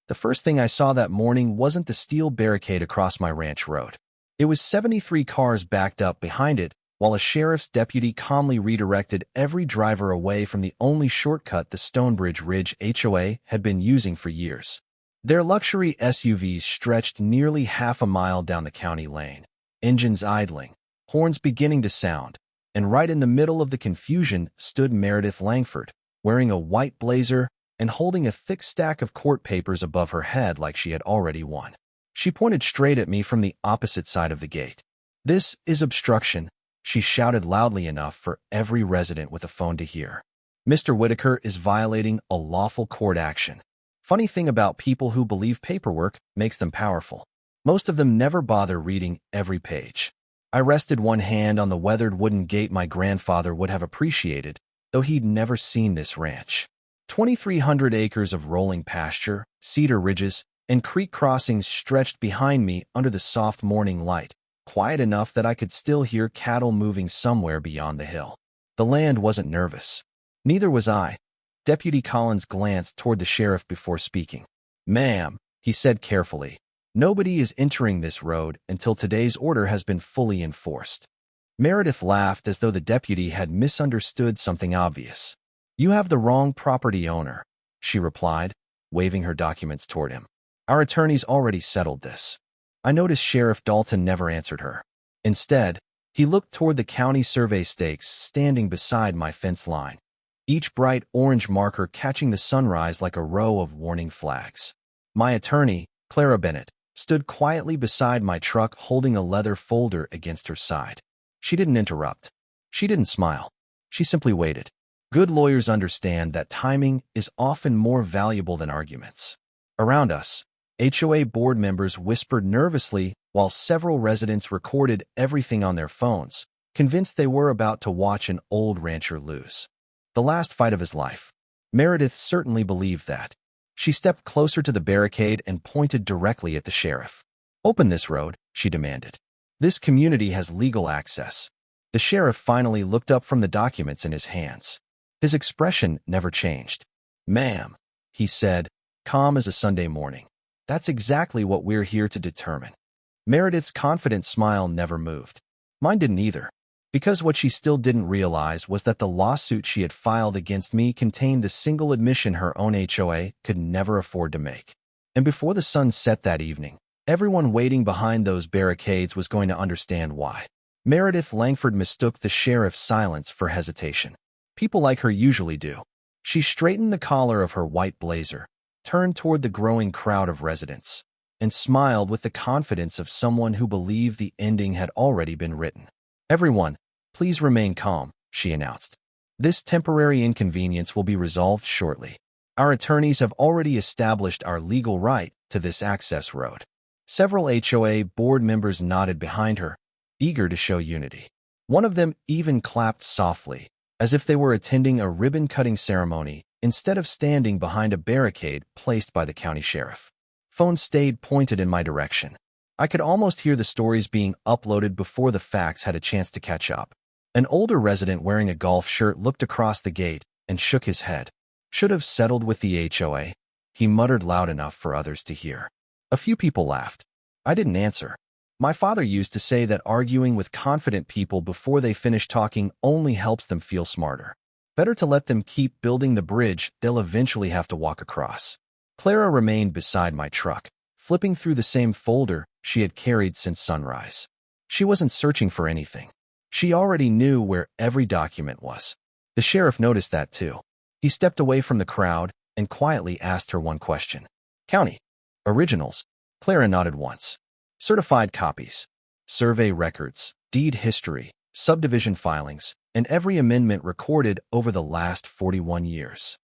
The first thing I saw that morning wasn't the steel barricade across my ranch road. It was 73 cars backed up behind it, while a sheriff's deputy calmly redirected every driver away from the only shortcut the Stonebridge Ridge HOA had been using for years. Their luxury SUVs stretched nearly half a mile down the county lane, engines idling, horns beginning to sound, and right in the middle of the confusion stood Meredith Langford, wearing a white blazer and holding a thick stack of court papers above her head like she had already won. She pointed straight at me from the opposite side of the gate. "This is obstruction," she shouted loudly enough for every resident with a phone to hear. "Mr. Whitaker is violating a lawful court action." Funny thing about people who believe paperwork makes them powerful. Most of them never bother reading every page. I rested one hand on the weathered wooden gate my grandfather would have appreciated, though he'd never seen this ranch. 2,300 acres of rolling pasture, cedar ridges, and creek crossings stretched behind me under the soft morning light, quiet enough that I could still hear cattle moving somewhere beyond the hill. The land wasn't nervous. Neither was I. Deputy Collins glanced toward the sheriff before speaking. "Ma'am," he said carefully, "nobody is entering this road until today's order has been fully enforced." Meredith laughed as though the deputy had misunderstood something obvious. "You have the wrong property owner," she replied, waving her documents toward him. "Our attorneys already settled this." I noticed Sheriff Dalton never answered her. Instead, he looked toward the county survey stakes standing beside my fence line, each bright orange marker catching the sunrise like a row of warning flags. My attorney, Clara Bennett, stood quietly beside my truck holding a leather folder against her side. She didn't interrupt. She didn't smile. She simply waited. Good lawyers understand that timing is often more valuable than arguments. Around us, HOA board members whispered nervously while several residents recorded everything on their phones, convinced they were about to watch an old rancher lose. The last fight of his life. Meredith certainly believed that. She stepped closer to the barricade and pointed directly at the sheriff. "Open this road," she demanded. "This community has legal access." The sheriff finally looked up from the documents in his hands. His expression never changed. "Ma'am," he said, calm as a Sunday morning, "that's exactly what we're here to determine." Meredith's confident smile never moved. Mine didn't either. Because what she still didn't realize was that the lawsuit she had filed against me contained the single admission her own HOA could never afford to make. And before the sun set that evening, everyone waiting behind those barricades was going to understand why. Meredith Langford mistook the sheriff's silence for hesitation. People like her usually do. She straightened the collar of her white blazer, turned toward the growing crowd of residents, and smiled with the confidence of someone who believed the ending had already been written. "Everyone, please remain calm," she announced. "This temporary inconvenience will be resolved shortly. Our attorneys have already established our legal right to this access road." Several HOA board members nodded behind her, eager to show unity. One of them even clapped softly, as if they were attending a ribbon-cutting ceremony instead of standing behind a barricade placed by the county sheriff. Phones stayed pointed in my direction. I could almost hear the stories being uploaded before the facts had a chance to catch up. An older resident wearing a golf shirt looked across the gate and shook his head. "Should have settled with the HOA," he muttered loud enough for others to hear. A few people laughed. I didn't answer. My father used to say that arguing with confident people before they finish talking only helps them feel smarter. Better to let them keep building the bridge they'll eventually have to walk across. Clara remained beside my truck, flipping through the same folder she had carried since sunrise. She wasn't searching for anything. She already knew where every document was. The sheriff noticed that too. He stepped away from the crowd and quietly asked her one question. "County originals?" Clara nodded once. "Certified copies, survey records, deed history, subdivision filings, and every amendment recorded over the last 41 years.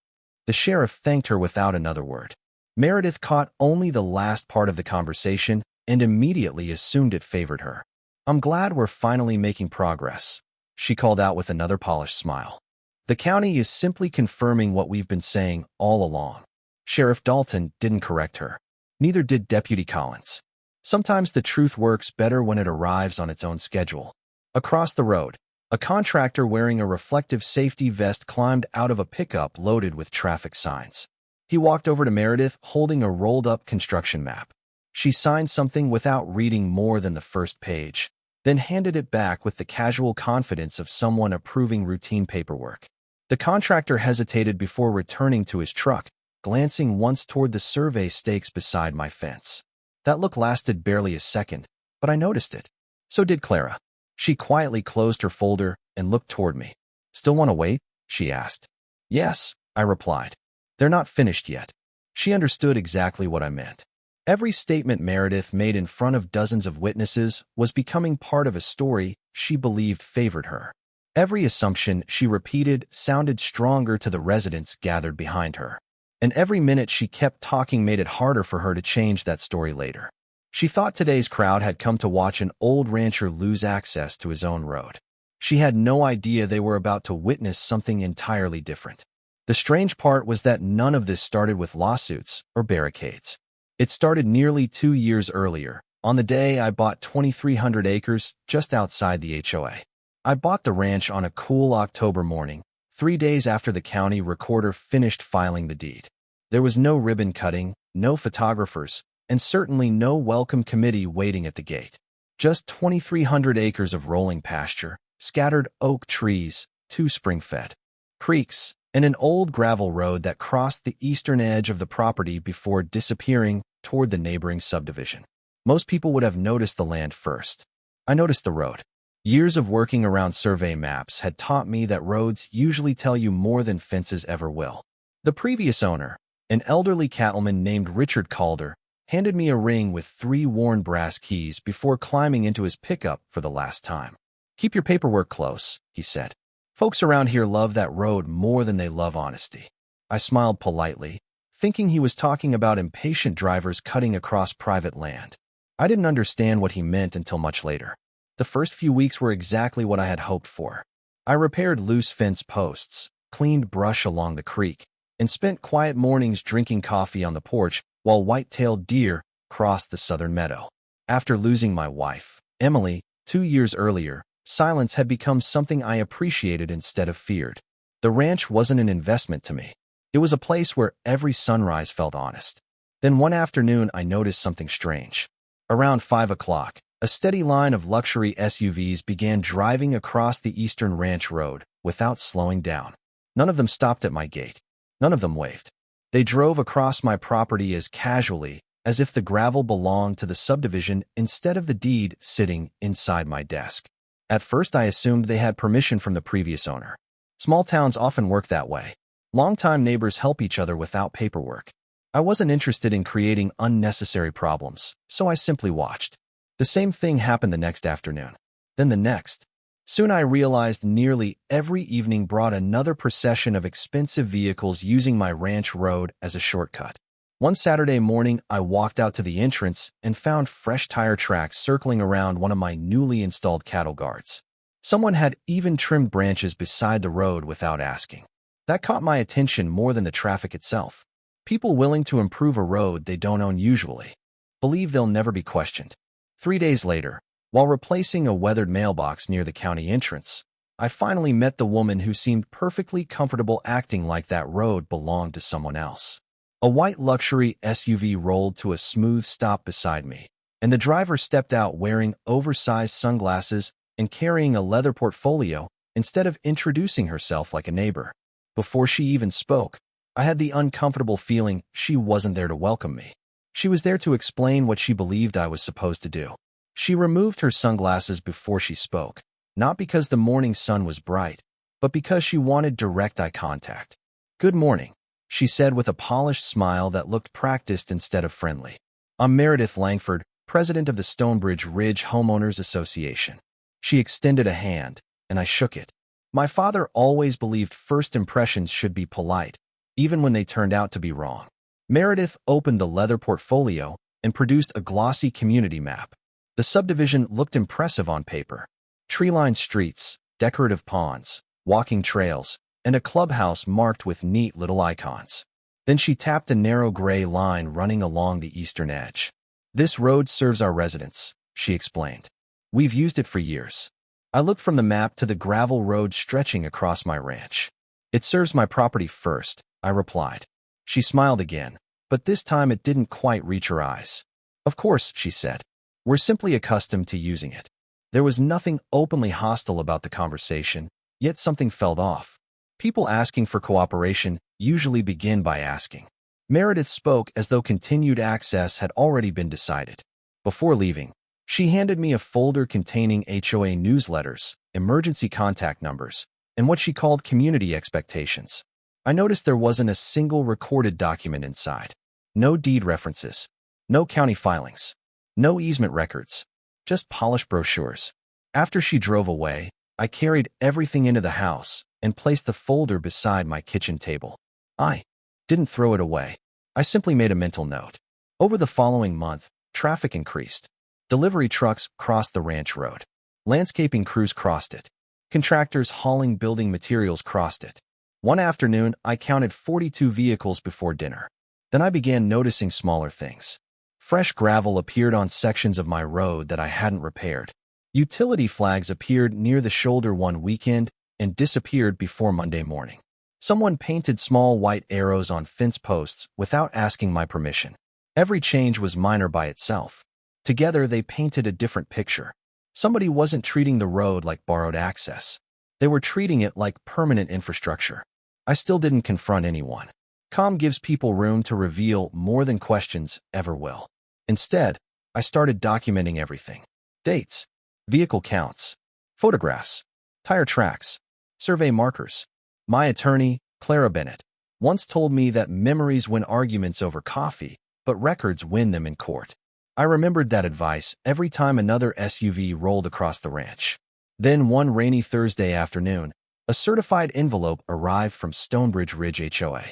The sheriff thanked her without another word. Meredith caught only the last part of the conversation and immediately assumed it favored her. "I'm glad we're finally making progress," she called out with another polished smile. "The county is simply confirming what we've been saying all along." Sheriff Dalton didn't correct her. Neither did Deputy Collins. Sometimes the truth works better when it arrives on its own schedule. Across the road, a contractor wearing a reflective safety vest climbed out of a pickup loaded with traffic signs. He walked over to Meredith, holding a rolled-up construction map. She signed something without reading more than the first page, then handed it back with the casual confidence of someone approving routine paperwork. The contractor hesitated before returning to his truck, glancing once toward the survey stakes beside my fence. That look lasted barely a second, but I noticed it. So did Clara. She quietly closed her folder and looked toward me. "Still want to wait?" she asked. "Yes," I replied. "They're not finished yet." She understood exactly what I meant. Every statement Meredith made in front of dozens of witnesses was becoming part of a story she believed favored her. Every assumption she repeated sounded stronger to the residents gathered behind her. And every minute she kept talking made it harder for her to change that story later. She thought today's crowd had come to watch an old rancher lose access to his own road. She had no idea they were about to witness something entirely different. The strange part was that none of this started with lawsuits or barricades. It started nearly 2 years earlier, on the day I bought 2,300 acres just outside the HOA. I bought the ranch on a cool October morning, 3 days after the county recorder finished filing the deed. There was no ribbon cutting, no photographers, and certainly no welcome committee waiting at the gate. Just 2,300 acres of rolling pasture, scattered oak trees, 2 spring-fed creeks, and an old gravel road that crossed the eastern edge of the property before disappearing toward the neighboring subdivision. Most people would have noticed the land first. I noticed the road. Years of working around survey maps had taught me that roads usually tell you more than fences ever will. The previous owner, an elderly cattleman named Richard Calder, handed me a ring with 3 worn brass keys before climbing into his pickup for the last time. "Keep your paperwork close," he said. "Folks around here love that road more than they love honesty." I smiled politely, thinking he was talking about impatient drivers cutting across private land. I didn't understand what he meant until much later. The first few weeks were exactly what I had hoped for. I repaired loose fence posts, cleaned brush along the creek, and spent quiet mornings drinking coffee on the porch while white-tailed deer crossed the southern meadow. After losing my wife, Emily, 2 years earlier, silence had become something I appreciated instead of feared. The ranch wasn't an investment to me. It was a place where every sunrise felt honest. Then one afternoon I noticed something strange. Around 5 o'clock, a steady line of luxury SUVs began driving across the eastern ranch road without slowing down. None of them stopped at my gate. None of them waved. They drove across my property as casually as if the gravel belonged to the subdivision instead of the deed sitting inside my desk. At first I assumed they had permission from the previous owner. Small towns often work that way. Longtime neighbors help each other without paperwork. I wasn't interested in creating unnecessary problems, so I simply watched. The same thing happened the next afternoon. Then the next. Soon I realized nearly every evening brought another procession of expensive vehicles using my ranch road as a shortcut. One Saturday morning, I walked out to the entrance and found fresh tire tracks circling around one of my newly installed cattle guards. Someone had even trimmed branches beside the road without asking. That caught my attention more than the traffic itself. People willing to improve a road they don't own usually believe they'll never be questioned. 3 days later, while replacing a weathered mailbox near the county entrance, I finally met the woman who seemed perfectly comfortable acting like that road belonged to someone else. A white luxury SUV rolled to a smooth stop beside me, and the driver stepped out wearing oversized sunglasses and carrying a leather portfolio instead of introducing herself like a neighbor. Before she even spoke, I had the uncomfortable feeling she wasn't there to welcome me. She was there to explain what she believed I was supposed to do. She removed her sunglasses before she spoke, not because the morning sun was bright, but because she wanted direct eye contact. "Good morning," she said with a polished smile that looked practiced instead of friendly. "I'm Meredith Langford, president of the Stonebridge Ridge Homeowners Association." She extended a hand, and I shook it. My father always believed first impressions should be polite, even when they turned out to be wrong. Meredith opened the leather portfolio and produced a glossy community map. The subdivision looked impressive on paper. Tree-lined streets, decorative ponds, walking trails, and a clubhouse marked with neat little icons. Then she tapped a narrow gray line running along the eastern edge. "This road serves our residents," she explained. "We've used it for years." I looked from the map to the gravel road stretching across my ranch. "It serves my property first," I replied. She smiled again, but this time it didn't quite reach her eyes. Of course, she said. We're simply accustomed to using it. There was nothing openly hostile about the conversation, yet something felt off. People asking for cooperation usually begin by asking. Meredith spoke as though continued access had already been decided. Before leaving, she handed me a folder containing HOA newsletters, emergency contact numbers, and what she called community expectations. I noticed there wasn't a single recorded document inside. No deed references. No county filings. No easement records. Just polished brochures. After she drove away, I carried everything into the house and placed the folder beside my kitchen table. I didn't throw it away. I simply made a mental note. Over the following month, traffic increased. Delivery trucks crossed the ranch road. Landscaping crews crossed it. Contractors hauling building materials crossed it. One afternoon, I counted 42 vehicles before dinner. Then I began noticing smaller things. Fresh gravel appeared on sections of my road that I hadn't repaired. Utility flags appeared near the shoulder one weekend and disappeared before Monday morning. Someone painted small white arrows on fence posts without asking my permission. Every change was minor by itself. Together, they painted a different picture. Somebody wasn't treating the road like borrowed access. They were treating it like permanent infrastructure. I still didn't confront anyone. Calm gives people room to reveal more than questions ever will. Instead, I started documenting everything. Dates, vehicle counts, photographs, tire tracks, survey markers. My attorney, Clara Bennett, once told me that memories win arguments over coffee, but records win them in court. I remembered that advice every time another SUV rolled across the ranch. Then one rainy Thursday afternoon, a certified envelope arrived from Stonebridge Ridge HOA.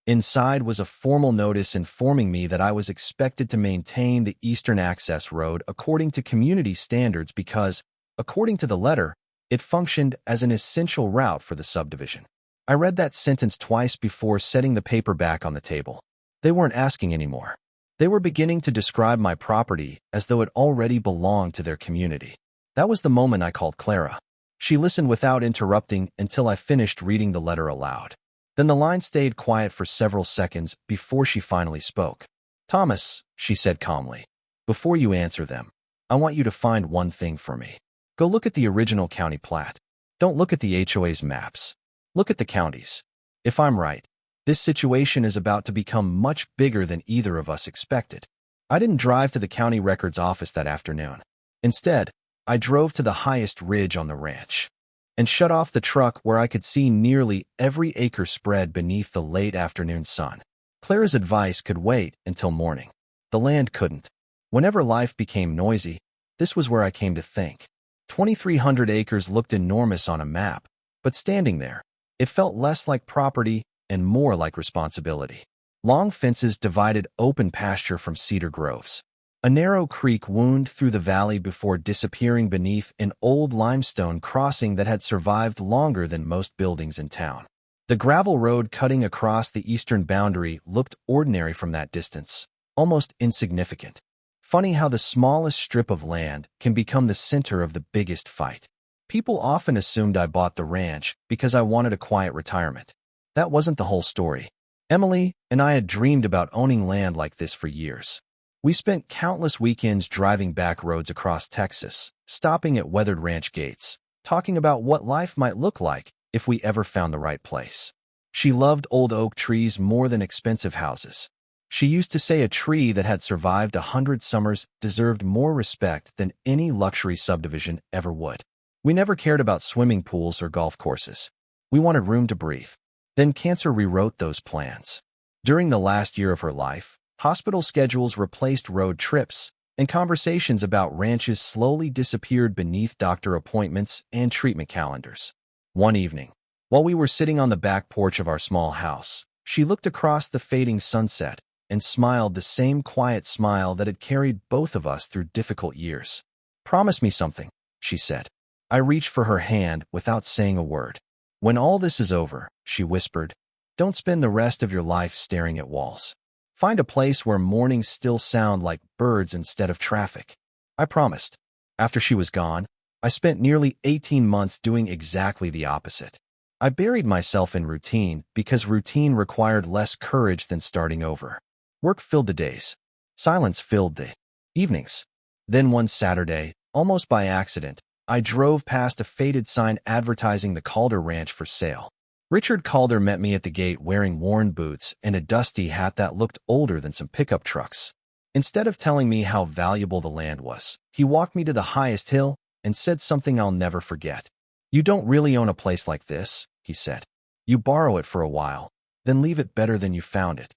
Inside was a formal notice informing me that I was expected to maintain the eastern access road according to community standards because, according to the letter, it functioned as an essential route for the subdivision. I read that sentence twice before setting the paper back on the table. They weren't asking anymore. They were beginning to describe my property as though it already belonged to their community. That was the moment I called Clara. She listened without interrupting until I finished reading the letter aloud. Then the line stayed quiet for several seconds before she finally spoke. Thomas, she said calmly, before you answer them, I want you to find one thing for me. Go look at the original county plat. Don't look at the HOA's maps. Look at the counties. If I'm right, this situation is about to become much bigger than either of us expected. I didn't drive to the county records office that afternoon. Instead, I drove to the highest ridge on the ranch and shut off the truck where I could see nearly every acre spread beneath the late afternoon sun. Clara's advice could wait until morning. The land couldn't. Whenever life became noisy, this was where I came to think. 2,300 acres looked enormous on a map, but standing there, it felt less like property and more like responsibility. Long fences divided open pasture from cedar groves. A narrow creek wound through the valley before disappearing beneath an old limestone crossing that had survived longer than most buildings in town. The gravel road cutting across the eastern boundary looked ordinary from that distance, almost insignificant. Funny how the smallest strip of land can become the center of the biggest fight. People often assumed I bought the ranch because I wanted a quiet retirement. That wasn't the whole story. Emily and I had dreamed about owning land like this for years. We spent countless weekends driving back roads across Texas, stopping at weathered ranch gates, talking about what life might look like if we ever found the right place. She loved old oak trees more than expensive houses. She used to say a tree that had survived 100 summers deserved more respect than any luxury subdivision ever would. We never cared about swimming pools or golf courses. We wanted room to breathe. Then cancer rewrote those plans. During the last year of her life, hospital schedules replaced road trips, and conversations about ranches slowly disappeared beneath doctor appointments and treatment calendars. One evening, while we were sitting on the back porch of our small house, she looked across the fading sunset and smiled the same quiet smile that had carried both of us through difficult years. "Promise me something," she said. I reached for her hand without saying a word. "When all this is over," she whispered, "don't spend the rest of your life staring at walls. Find a place where mornings still sound like birds instead of traffic." I promised. After she was gone, I spent nearly 18 months doing exactly the opposite. I buried myself in routine because routine required less courage than starting over. Work filled the days. Silence filled the evenings. Then one Saturday, almost by accident, I drove past a faded sign advertising the Calder Ranch for sale. Richard Calder met me at the gate wearing worn boots and a dusty hat that looked older than some pickup trucks. Instead of telling me how valuable the land was, he walked me to the highest hill and said something I'll never forget. "You don't really own a place like this," he said. "You borrow it for a while, then leave it better than you found it."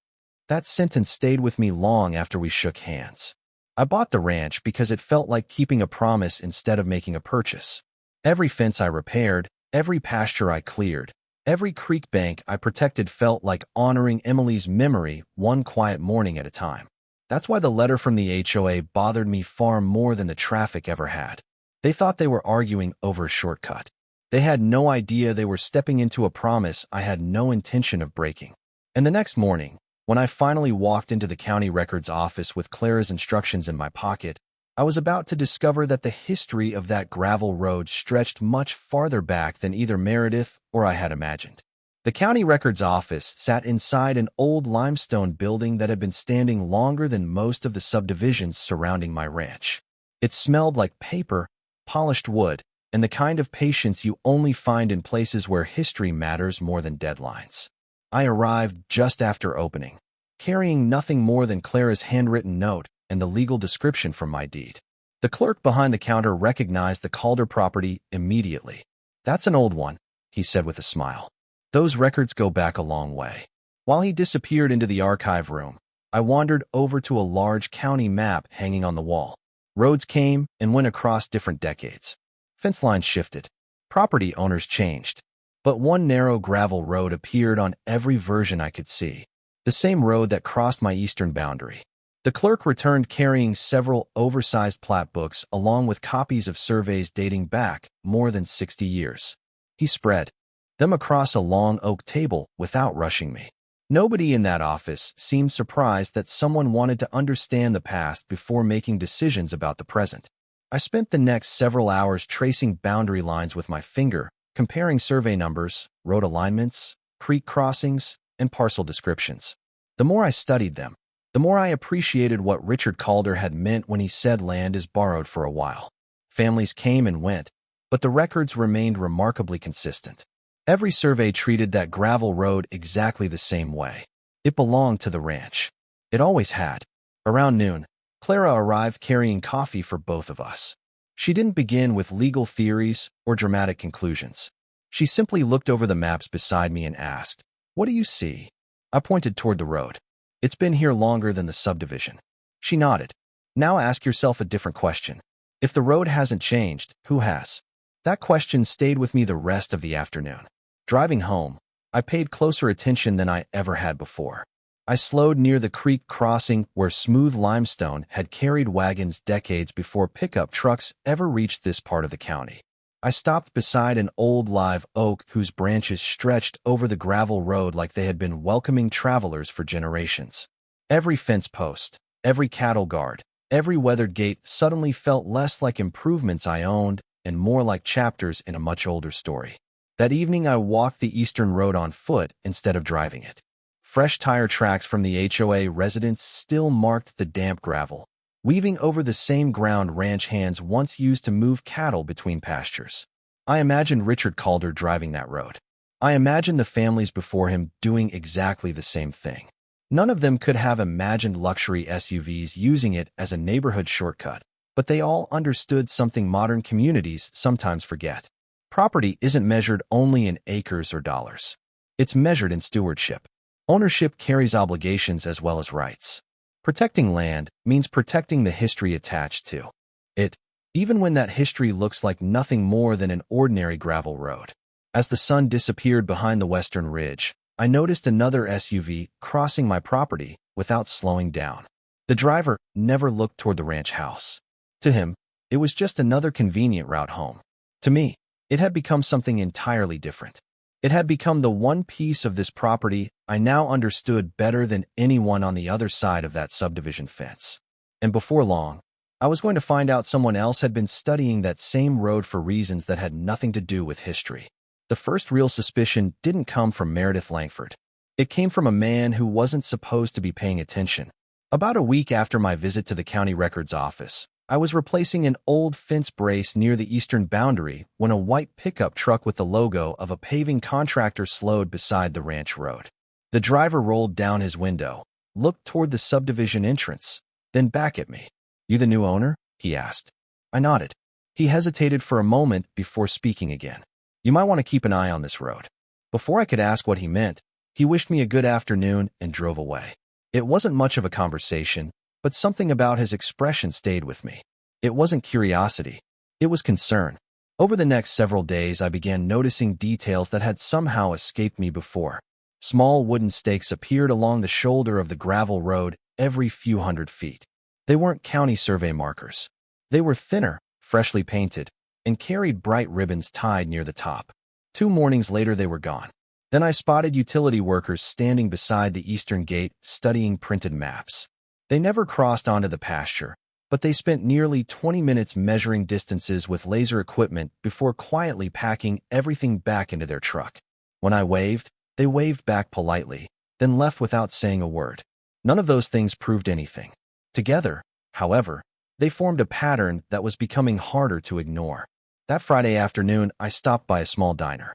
That sentence stayed with me long after we shook hands. I bought the ranch because it felt like keeping a promise instead of making a purchase. Every fence I repaired, every pasture I cleared, every creek bank I protected felt like honoring Emily's memory one quiet morning at a time. That's why the letter from the HOA bothered me far more than the traffic ever had. They thought they were arguing over a shortcut. They had no idea they were stepping into a promise I had no intention of breaking. And the next morning, when I finally walked into the county records office with Clara's instructions in my pocket, I was about to discover that the history of that gravel road stretched much farther back than either Meredith or I had imagined. The county records office sat inside an old limestone building that had been standing longer than most of the subdivisions surrounding my ranch. It smelled like paper, polished wood, and the kind of patience you only find in places where history matters more than deadlines. I arrived just after opening, carrying nothing more than Clara's handwritten note and the legal description from my deed. The clerk behind the counter recognized the Calder property immediately. "That's an old one," he said with a smile. "Those records go back a long way." While he disappeared into the archive room, I wandered over to a large county map hanging on the wall. Roads came and went across different decades. Fence lines shifted. Property owners changed. But one narrow gravel road appeared on every version I could see. The same road that crossed my eastern boundary. The clerk returned carrying several oversized plat books along with copies of surveys dating back more than 60 years. He spread them across a long oak table without rushing me. Nobody in that office seemed surprised that someone wanted to understand the past before making decisions about the present. I spent the next several hours tracing boundary lines with my finger, comparing survey numbers, road alignments, creek crossings, and parcel descriptions. The more I studied them, the more I appreciated what Richard Calder had meant when he said land is borrowed for a while. Families came and went, but the records remained remarkably consistent. Every survey treated that gravel road exactly the same way. It belonged to the ranch. It always had. Around noon, Clara arrived carrying coffee for both of us. She didn't begin with legal theories or dramatic conclusions. She simply looked over the maps beside me and asked, "What do you see?" I pointed toward the road. "It's been here longer than the subdivision." She nodded. "Now ask yourself a different question. If the road hasn't changed, who has?" That question stayed with me the rest of the afternoon. Driving home, I paid closer attention than I ever had before. I slowed near the creek crossing where smooth limestone had carried wagons decades before pickup trucks ever reached this part of the county. I stopped beside an old live oak whose branches stretched over the gravel road like they had been welcoming travelers for generations. Every fence post, every cattle guard, every weathered gate suddenly felt less like improvements I owned and more like chapters in a much older story. That evening I walked the eastern road on foot instead of driving it. Fresh tire tracks from the HOA residents still marked the damp gravel, weaving over the same ground ranch hands once used to move cattle between pastures. I imagined Richard Calder driving that road. I imagined the families before him doing exactly the same thing. None of them could have imagined luxury SUVs using it as a neighborhood shortcut, but they all understood something modern communities sometimes forget. Property isn't measured only in acres or dollars. It's measured in stewardship. Ownership carries obligations as well as rights. Protecting land means protecting the history attached to it, even when that history looks like nothing more than an ordinary gravel road. As the sun disappeared behind the western ridge, I noticed another SUV crossing my property without slowing down. The driver never looked toward the ranch house. To him, it was just another convenient route home. To me, it had become something entirely different. It had become the one piece of this property I now understood better than anyone on the other side of that subdivision fence. And before long, I was going to find out someone else had been studying that same road for reasons that had nothing to do with history. The first real suspicion didn't come from Meredith Langford. It came from a man who wasn't supposed to be paying attention. About a week after my visit to the county records office, I was replacing an old fence brace near the eastern boundary when a white pickup truck with the logo of a paving contractor slowed beside the ranch road. The driver rolled down his window, looked toward the subdivision entrance, then back at me. "You the new owner?" he asked. I nodded. He hesitated for a moment before speaking again. "You might want to keep an eye on this road." Before I could ask what he meant, he wished me a good afternoon and drove away. It wasn't much of a conversation, but something about his expression stayed with me. It wasn't curiosity. It was concern. Over the next several days, I began noticing details that had somehow escaped me before. Small wooden stakes appeared along the shoulder of the gravel road every few hundred feet. They weren't county survey markers. They were thinner, freshly painted, and carried bright ribbons tied near the top. 2 mornings later, they were gone. Then I spotted utility workers standing beside the eastern gate, studying printed maps. They never crossed onto the pasture, but they spent nearly 20 minutes measuring distances with laser equipment before quietly packing everything back into their truck. When I waved, they waved back politely, then left without saying a word. None of those things proved anything. Together, however, they formed a pattern that was becoming harder to ignore. That Friday afternoon, I stopped by a small diner.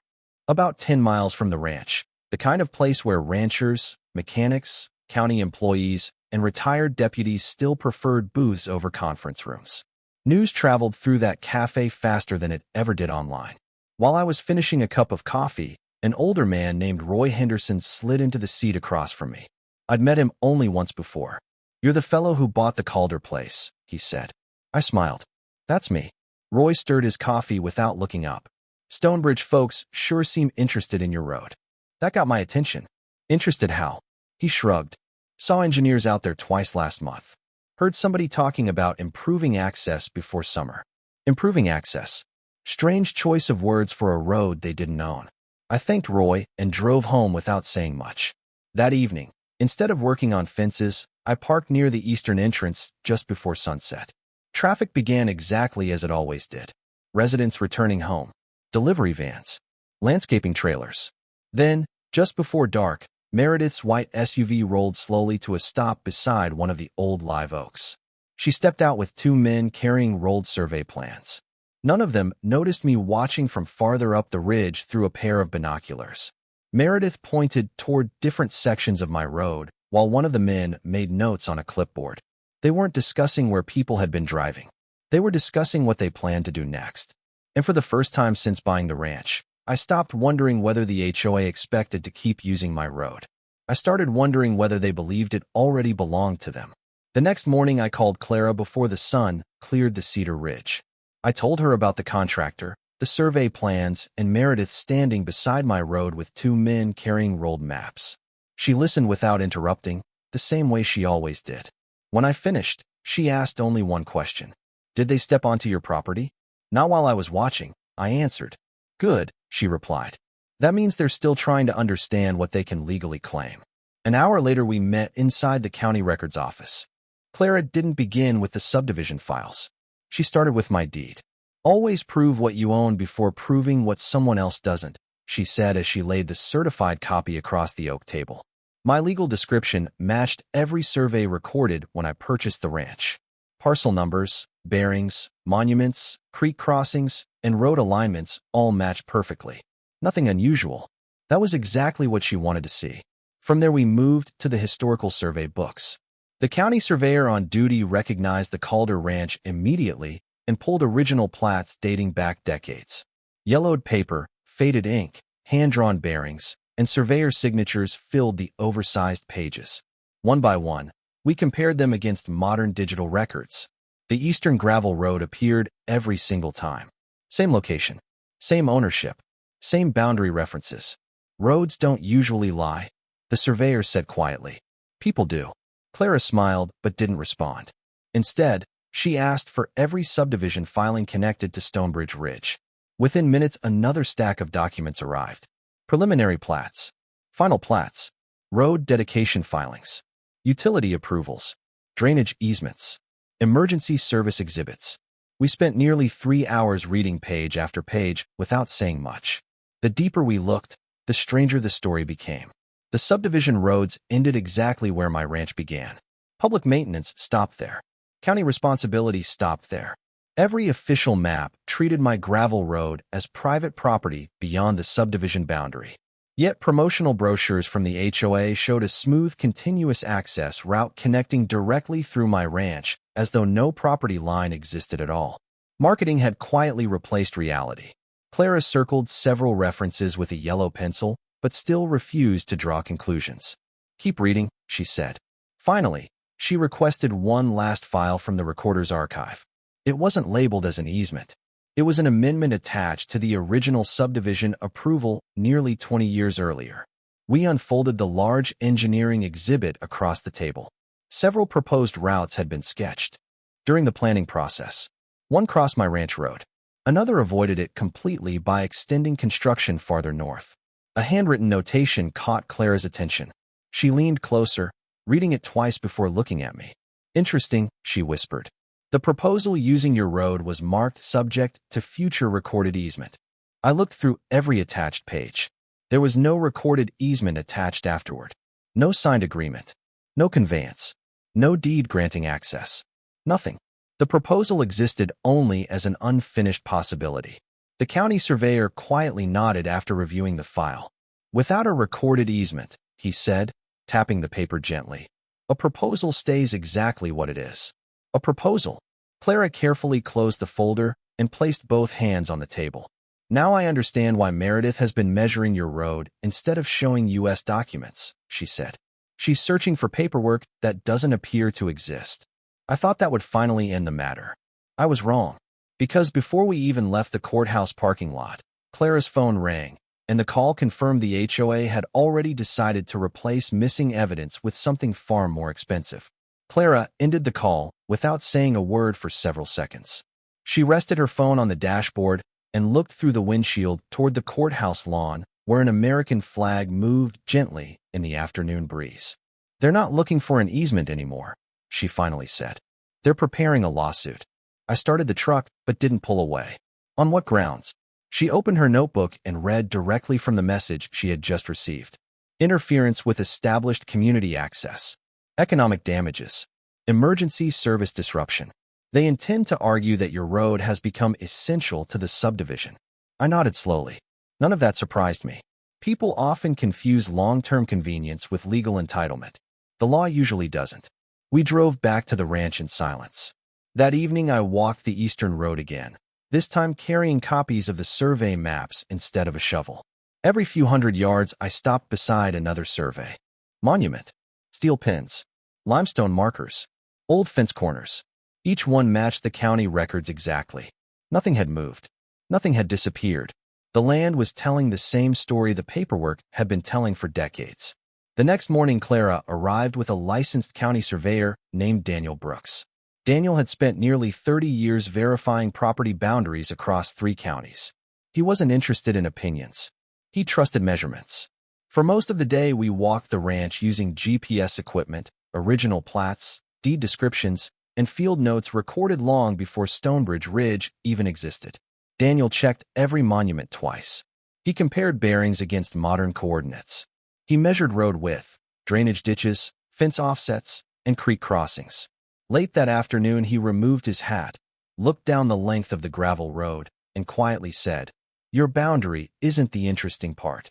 About 10 miles from the ranch, the kind of place where ranchers, mechanics, county employees, and retired deputies still preferred booths over conference rooms. News traveled through that cafe faster than it ever did online. While I was finishing a cup of coffee, an older man named Roy Henderson slid into the seat across from me. I'd met him only once before. "You're the fellow who bought the Calder place," he said. I smiled. "That's me." Roy stirred his coffee without looking up. "Stonebridge folks sure seem interested in your road." That got my attention. "Interested how?" He shrugged. "Saw engineers out there twice last month. Heard somebody talking about improving access before summer." Improving access. Strange choice of words for a road they didn't own. I thanked Roy and drove home without saying much. That evening, instead of working on fences, I parked near the eastern entrance just before sunset. Traffic began exactly as it always did. Residents returning home. Delivery vans. Landscaping trailers. Then, just before dark, Meredith's white SUV rolled slowly to a stop beside one of the old live oaks. She stepped out with 2 men carrying rolled survey plans. None of them noticed me watching from farther up the ridge through a pair of binoculars. Meredith pointed toward different sections of my road, while one of the men made notes on a clipboard. They weren't discussing where people had been driving. They were discussing what they planned to do next. And for the first time since buying the ranch, I stopped wondering whether the HOA expected to keep using my road. I started wondering whether they believed it already belonged to them. The next morning, I called Clara before the sun cleared the Cedar Ridge. I told her about the contractor, the survey plans, and Meredith standing beside my road with 2 men carrying rolled maps. She listened without interrupting, the same way she always did. When I finished, she asked only one question. "Did they step onto your property?" "Not while I was watching," I answered. "Good," she replied. "That means they're still trying to understand what they can legally claim." An hour later, we met inside the county records office. Clara didn't begin with the subdivision files. She started with my deed. "Always prove what you own before proving what someone else doesn't," she said as she laid the certified copy across the oak table. My legal description matched every survey recorded when I purchased the ranch. Parcel numbers, bearings, monuments, creek crossings, and road alignments all matched perfectly. Nothing unusual. That was exactly what she wanted to see. From there, we moved to the historical survey books. The county surveyor on duty recognized the Calder Ranch immediately and pulled original plats dating back decades. Yellowed paper, faded ink, hand-drawn bearings, and surveyor signatures filled the oversized pages. One by one, we compared them against modern digital records. The eastern gravel road appeared every single time. Same location, same ownership, same boundary references. "Roads don't usually lie," the surveyor said quietly. "People do." Clara smiled but didn't respond. Instead, she asked for every subdivision filing connected to Stonebridge Ridge. Within minutes, another stack of documents arrived. Preliminary plats, final plats, road dedication filings, utility approvals, drainage easements, emergency service exhibits. We spent nearly 3 hours reading page after page without saying much. The deeper we looked, the stranger the story became. The subdivision roads ended exactly where my ranch began. Public maintenance stopped there. County responsibility stopped there. Every official map treated my gravel road as private property beyond the subdivision boundary. Yet promotional brochures from the HOA showed a smooth, continuous access route connecting directly through my ranch, as though no property line existed at all. Marketing had quietly replaced reality. Clara circled several references with a yellow pencil, but still refused to draw conclusions. "Keep reading," she said. Finally, she requested one last file from the recorder's archive. It wasn't labeled as an easement. It was an amendment attached to the original subdivision approval nearly 20 years earlier. We unfolded the large engineering exhibit across the table. Several proposed routes had been sketched. During the planning process, one crossed my ranch road. Another avoided it completely by extending construction farther north. A handwritten notation caught Clara's attention. She leaned closer, reading it twice before looking at me. "Interesting," she whispered. "The proposal using your road was marked subject to future recorded easement." I looked through every attached page. There was no recorded easement attached afterward. No signed agreement. No conveyance. No deed granting access. Nothing. The proposal existed only as an unfinished possibility. The county surveyor quietly nodded after reviewing the file. "Without a recorded easement," he said, tapping the paper gently, "a proposal stays exactly what it is. A proposal." Clara carefully closed the folder and placed both hands on the table. "Now I understand why Meredith has been measuring your road instead of showing U.S. documents," she said. "She's searching for paperwork that doesn't appear to exist." I thought that would finally end the matter. I was wrong. Because before we even left the courthouse parking lot, Clara's phone rang, and the call confirmed the HOA had already decided to replace missing evidence with something far more expensive. Clara ended the call without saying a word for several seconds. She rested her phone on the dashboard and looked through the windshield toward the courthouse lawn, where an American flag moved gently in the afternoon breeze. "They're not looking for an easement anymore," she finally said. "They're preparing a lawsuit." I started the truck, but didn't pull away. "On what grounds?" She opened her notebook and read directly from the message she had just received. "Interference with established community access. Economic damages. Emergency service disruption. They intend to argue that your road has become essential to the subdivision." I nodded slowly. None of that surprised me. People often confuse long-term convenience with legal entitlement. The law usually doesn't. We drove back to the ranch in silence. That evening I walked the eastern road again, this time carrying copies of the survey maps instead of a shovel. Every few hundred yards I stopped beside another survey. Monument. Steel pins. Limestone markers. Old fence corners. Each one matched the county records exactly. Nothing had moved. Nothing had disappeared. The land was telling the same story the paperwork had been telling for decades. The next morning, Clara arrived with a licensed county surveyor named Daniel Brooks. Daniel had spent nearly 30 years verifying property boundaries across 3 counties. He wasn't interested in opinions. He trusted measurements. For most of the day, we walked the ranch using GPS equipment, original plats, deed descriptions, and field notes recorded long before Stonebridge Ridge even existed. Daniel checked every monument twice. He compared bearings against modern coordinates. He measured road width, drainage ditches, fence offsets, and creek crossings. Late that afternoon, he removed his hat, looked down the length of the gravel road, and quietly said, "Your boundary isn't the interesting part."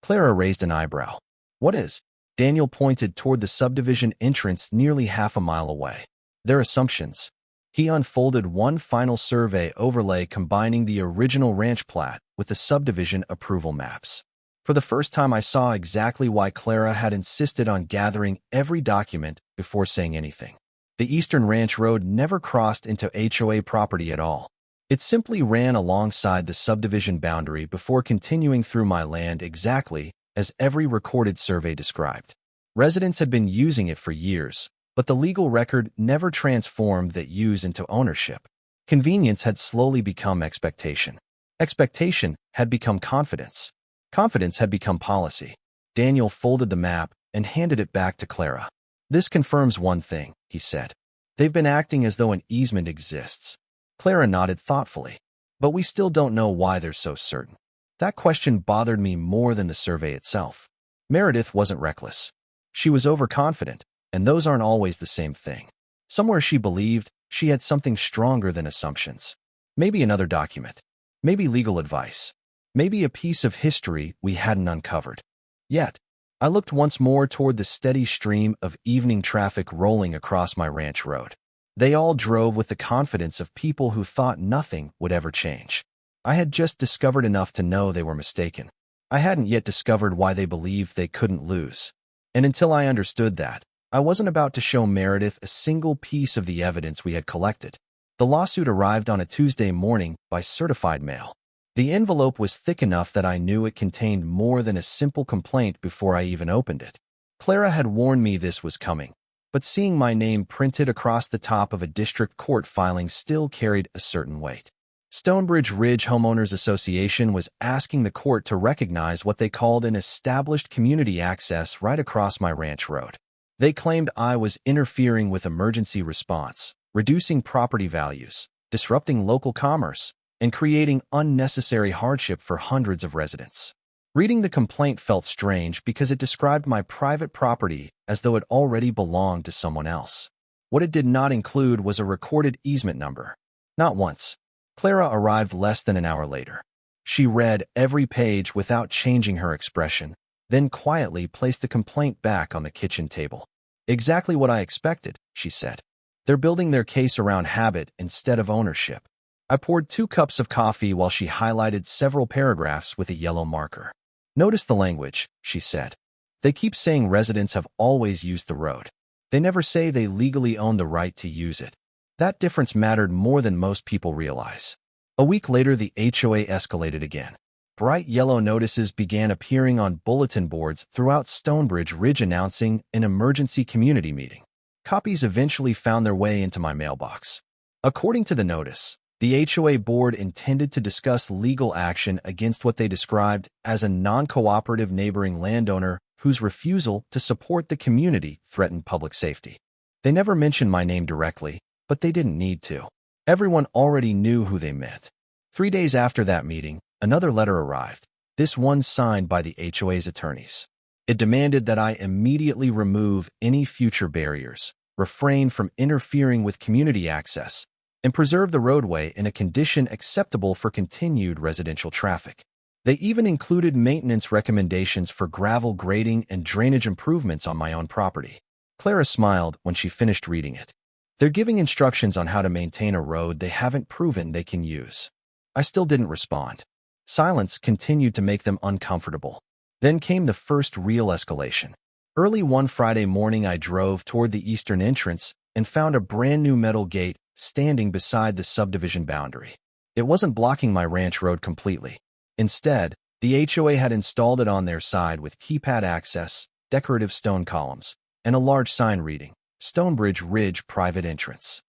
Clara raised an eyebrow. "What is?" Daniel pointed toward the subdivision entrance nearly half a mile away. "Their assumptions." He unfolded one final survey overlay combining the original ranch plat with the subdivision approval maps. For the first time, I saw exactly why Clara had insisted on gathering every document before saying anything. The Eastern Ranch Road never crossed into HOA property at all. It simply ran alongside the subdivision boundary before continuing through my land exactly as every recorded survey described. Residents had been using it for years, but the legal record never transformed that use into ownership. Convenience had slowly become expectation. Expectation had become confidence. Confidence had become policy. Daniel folded the map and handed it back to Clara. "This confirms one thing," he said. "They've been acting as though an easement exists." Clara nodded thoughtfully. "But we still don't know why they're so certain." That question bothered me more than the survey itself. Meredith wasn't reckless. She was overconfident, and those aren't always the same thing. Somewhere she believed she had something stronger than assumptions. Maybe another document. Maybe legal advice. Maybe a piece of history we hadn't uncovered. Yet, I looked once more toward the steady stream of evening traffic rolling across my ranch road. They all drove with the confidence of people who thought nothing would ever change. I had just discovered enough to know they were mistaken. I hadn't yet discovered why they believed they couldn't lose. And until I understood that, I wasn't about to show Meredith a single piece of the evidence we had collected. The lawsuit arrived on a Tuesday morning by certified mail. The envelope was thick enough that I knew it contained more than a simple complaint before I even opened it. Clara had warned me this was coming, but seeing my name printed across the top of a district court filing still carried a certain weight. Stonebridge Ridge Homeowners Association was asking the court to recognize what they called an established community access right across my ranch road. They claimed I was interfering with emergency response, reducing property values, disrupting local commerce, and creating unnecessary hardship for hundreds of residents. Reading the complaint felt strange because it described my private property as though it already belonged to someone else. What it did not include was a recorded easement number. Not once. Clara arrived less than an hour later. She read every page without changing her expression, then quietly placed the complaint back on the kitchen table. Exactly what I expected, she said. They're building their case around habit instead of ownership. I poured 2 cups of coffee while she highlighted several paragraphs with a yellow marker. Notice the language, she said. They keep saying residents have always used the road. They never say they legally own the right to use it. That difference mattered more than most people realize. A week later, the HOA escalated again. Bright yellow notices began appearing on bulletin boards throughout Stonebridge Ridge announcing an emergency community meeting. Copies eventually found their way into my mailbox. According to the notice, the HOA board intended to discuss legal action against what they described as a non-cooperative neighboring landowner whose refusal to support the community threatened public safety. They never mentioned my name directly, but they didn't need to. Everyone already knew who they meant. 3 days after that meeting, another letter arrived, this one signed by the HOA's attorneys. It demanded that I immediately remove any future barriers, refrain from interfering with community access, and preserve the roadway in a condition acceptable for continued residential traffic. They even included maintenance recommendations for gravel grading and drainage improvements on my own property. Clara smiled when she finished reading it. They're giving instructions on how to maintain a road they haven't proven they can use. I still didn't respond. Silence continued to make them uncomfortable. Then came the first real escalation. Early one Friday morning, I drove toward the eastern entrance and found a brand new metal gate standing beside the subdivision boundary. It wasn't blocking my ranch road completely. Instead, the HOA had installed it on their side with keypad access, decorative stone columns, and a large sign reading, Stonebridge Ridge Private Entrance.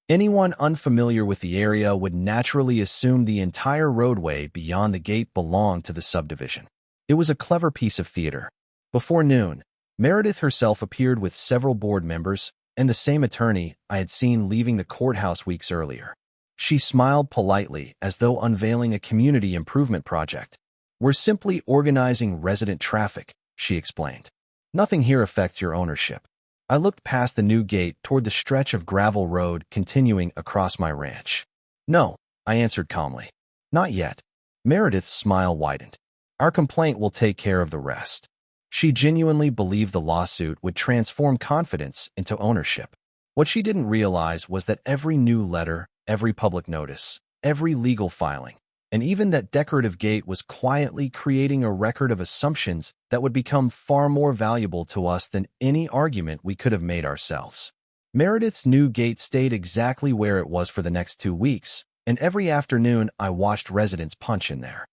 Anyone unfamiliar with the area would naturally assume the entire roadway beyond the gate belonged to the subdivision. It was a clever piece of theater. Before noon, Meredith herself appeared with several board members and the same attorney I had seen leaving the courthouse weeks earlier. She smiled politely as though unveiling a community improvement project. "We're simply organizing resident traffic," she explained. "Nothing here affects your ownership." I looked past the new gate toward the stretch of gravel road continuing across my ranch. "No," I answered calmly. "Not yet." Meredith's smile widened. "Our complaint will take care of the rest." She genuinely believed the lawsuit would transform confidence into ownership. What she didn't realize was that every new letter, every public notice, every legal filing, and even that decorative gate was quietly creating a record of assumptions that would become far more valuable to us than any argument we could have made ourselves. Meredith's new gate stayed exactly where it was for the next 2 weeks, and every afternoon I watched residents punch in there.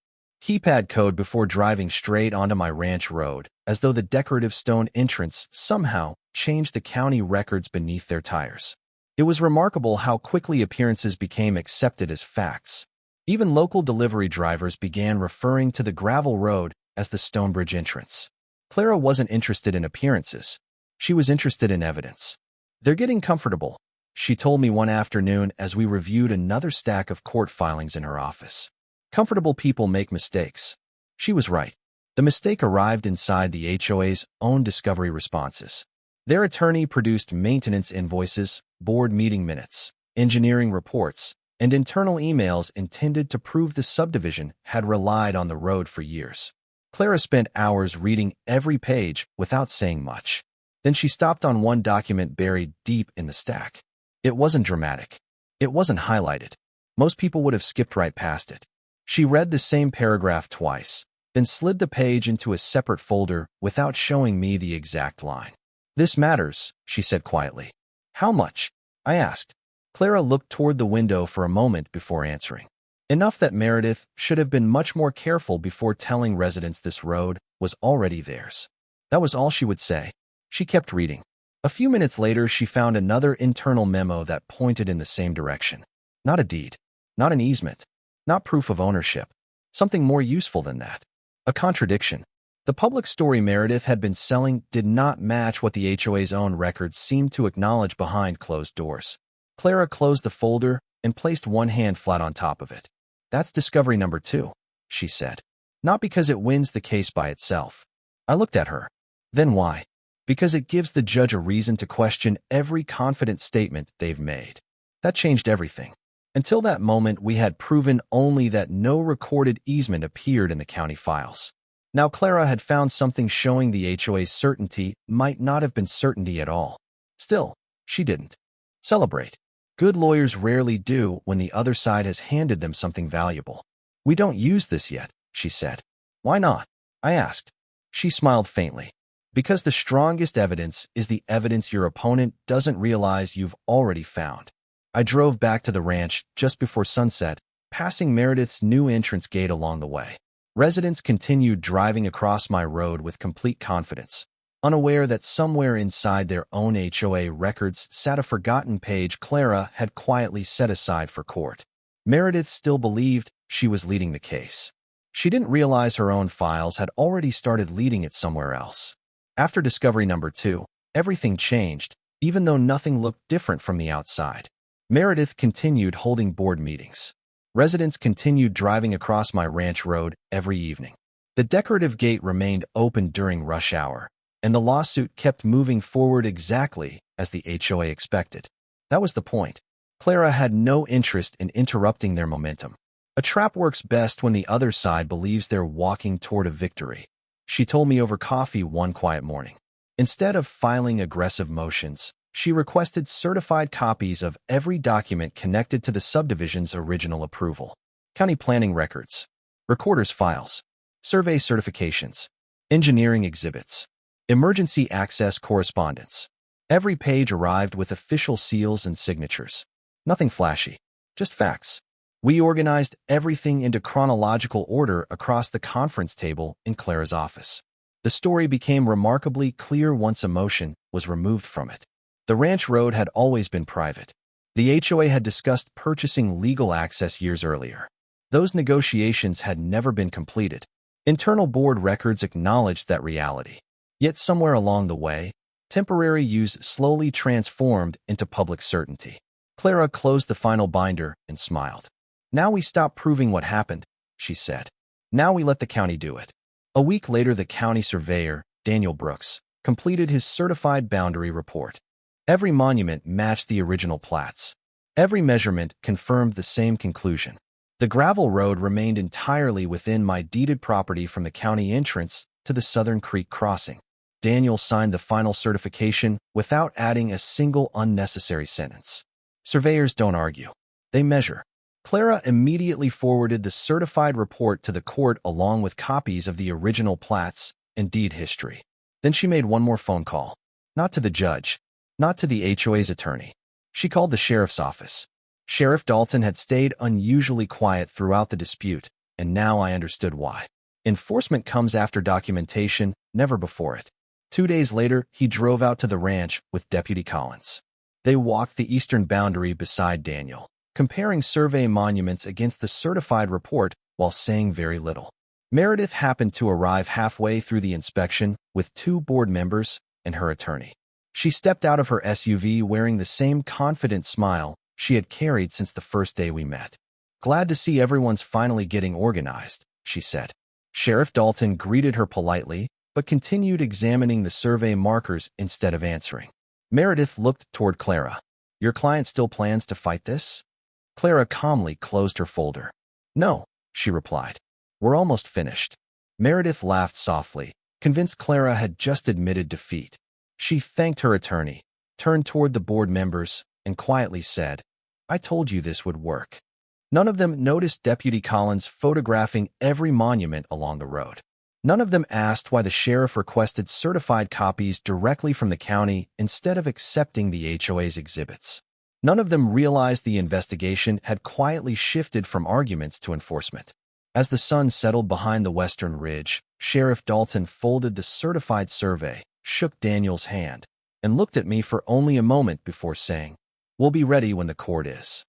Keypad code before driving straight onto my ranch road, as though the decorative stone entrance somehow changed the county records beneath their tires. It was remarkable how quickly appearances became accepted as facts. Even local delivery drivers began referring to the gravel road as the Stonebridge entrance. Clara wasn't interested in appearances. She was interested in evidence. "They're getting comfortable," she told me one afternoon as we reviewed another stack of court filings in her office. "Comfortable people make mistakes. She was right. The mistake arrived inside the HOA's own discovery responses. Their attorney produced maintenance invoices, board meeting minutes, engineering reports, and internal emails intended to prove the subdivision had relied on the road for years. Clara spent hours reading every page without saying much. Then she stopped on one document buried deep in the stack. It wasn't dramatic. It wasn't highlighted. Most people would have skipped right past it. She read the same paragraph twice, then slid the page into a separate folder without showing me the exact line. "This matters," she said quietly. "How much?" I asked. Clara looked toward the window for a moment before answering. Enough that Meredith should have been much more careful before telling residents this road was already theirs. That was all she would say. She kept reading. A few minutes later, she found another internal memo that pointed in the same direction. Not a deed, not an easement, not proof of ownership. Something more useful than that. A contradiction. The public story Meredith had been selling did not match what the HOA's own records seemed to acknowledge behind closed doors. Clara closed the folder and placed one hand flat on top of it. "That's discovery number 2, she said. "Not because it wins the case by itself." I looked at her. "Then why?" "Because it gives the judge a reason to question every confident statement they've made." That changed everything. Until that moment, we had proven only that no recorded easement appeared in the county files. Now Clara had found something showing the HOA's certainty might not have been certainty at all. Still, she didn't celebrate. Good lawyers rarely do when the other side has handed them something valuable. "We don't use this yet," she said. "Why not?" I asked. She smiled faintly. "Because the strongest evidence is the evidence your opponent doesn't realize you've already found." I drove back to the ranch just before sunset, passing Meredith's new entrance gate along the way. Residents continued driving across my road with complete confidence, unaware that somewhere inside their own HOA records sat a forgotten page Clara had quietly set aside for court. Meredith still believed she was leading the case. She didn't realize her own files had already started leading it somewhere else. After discovery number 2, everything changed, even though nothing looked different from the outside. Meredith continued holding board meetings. Residents continued driving across my ranch road every evening. The decorative gate remained open during rush hour, and the lawsuit kept moving forward exactly as the HOA expected. That was the point. Clara had no interest in interrupting their momentum. A trap works best when the other side believes they're walking toward a victory. She told me over coffee one quiet morning. Instead of filing aggressive motions, she requested certified copies of every document connected to the subdivision's original approval. County planning records, recorder's files, survey certifications, engineering exhibits, emergency access correspondence. Every page arrived with official seals and signatures. Nothing flashy, just facts. We organized everything into chronological order across the conference table in Clara's office. The story became remarkably clear once emotion was removed from it. The ranch road had always been private. The HOA had discussed purchasing legal access years earlier. Those negotiations had never been completed. Internal board records acknowledged that reality. Yet somewhere along the way, temporary use slowly transformed into public certainty. Clara closed the final binder and smiled. "Now we stop proving what happened," she said. "Now we let the county do it." A week later, the county surveyor, Daniel Brooks, completed his certified boundary report. Every monument matched the original plats. Every measurement confirmed the same conclusion. The gravel road remained entirely within my deeded property from the county entrance to the Southern Creek crossing. Daniel signed the final certification without adding a single unnecessary sentence. Surveyors don't argue. They measure. Clara immediately forwarded the certified report to the court along with copies of the original plats and deed history. Then she made one more phone call. Not to the judge. Not to the HOA's attorney. She called the sheriff's office. Sheriff Dalton had stayed unusually quiet throughout the dispute, and now I understood why. Enforcement comes after documentation, never before it. 2 days later, he drove out to the ranch with Deputy Collins. They walked the eastern boundary beside Daniel, comparing survey monuments against the certified report while saying very little. Meredith happened to arrive halfway through the inspection with 2 board members and her attorney. She stepped out of her SUV wearing the same confident smile she had carried since the first day we met. "Glad to see everyone's finally getting organized," she said. Sheriff Dalton greeted her politely, but continued examining the survey markers instead of answering. Meredith looked toward Clara. Your client still plans to fight this? Clara calmly closed her folder. No, she replied. We're almost finished. Meredith laughed softly, convinced Clara had just admitted defeat. She thanked her attorney, turned toward the board members, and quietly said, I told you this would work. None of them noticed Deputy Collins photographing every monument along the road. None of them asked why the sheriff requested certified copies directly from the county instead of accepting the HOA's exhibits. None of them realized the investigation had quietly shifted from arguments to enforcement. As the sun settled behind the western ridge, Sheriff Dalton folded the certified survey, shook Daniel's hand, and looked at me for only a moment before saying, We'll be ready when the court is.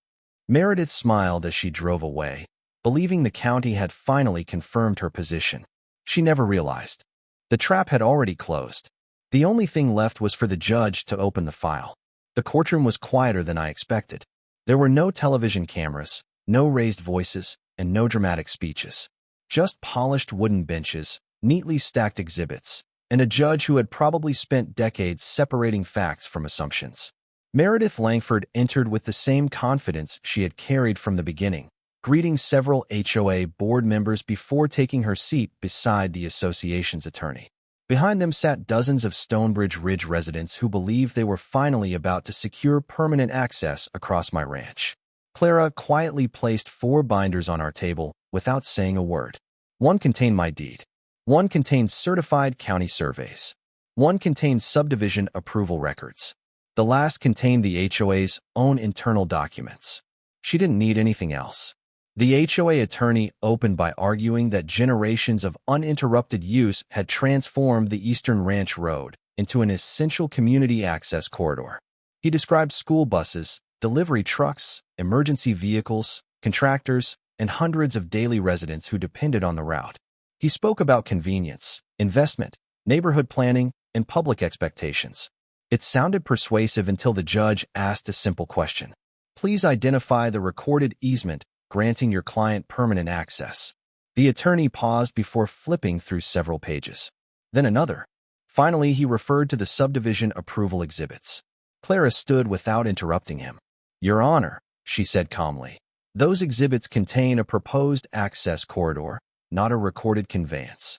Meredith smiled as she drove away, believing the county had finally confirmed her position. She never realized. The trap had already closed. The only thing left was for the judge to open the file. The courtroom was quieter than I expected. There were no television cameras, no raised voices, and no dramatic speeches. Just polished wooden benches, neatly stacked exhibits, and a judge who had probably spent decades separating facts from assumptions. Meredith Langford entered with the same confidence she had carried from the beginning, greeting several HOA board members before taking her seat beside the association's attorney. Behind them sat dozens of Stonebridge Ridge residents who believed they were finally about to secure permanent access across my ranch. Clara quietly placed 4 binders on our table without saying a word. One contained my deed. One contained certified county surveys. One contained subdivision approval records. The last contained the HOA's own internal documents. She didn't need anything else. The HOA attorney opened by arguing that generations of uninterrupted use had transformed the Eastern Ranch Road into an essential community access corridor. He described school buses, delivery trucks, emergency vehicles, contractors, and hundreds of daily residents who depended on the route. He spoke about convenience, investment, neighborhood planning, and public expectations. It sounded persuasive until the judge asked a simple question. Please identify the recorded easement granting your client permanent access. The attorney paused before flipping through several pages. Then another. Finally, he referred to the subdivision approval exhibits. Clara stood without interrupting him. Your Honor, she said calmly, those exhibits contain a proposed access corridor, not a recorded conveyance.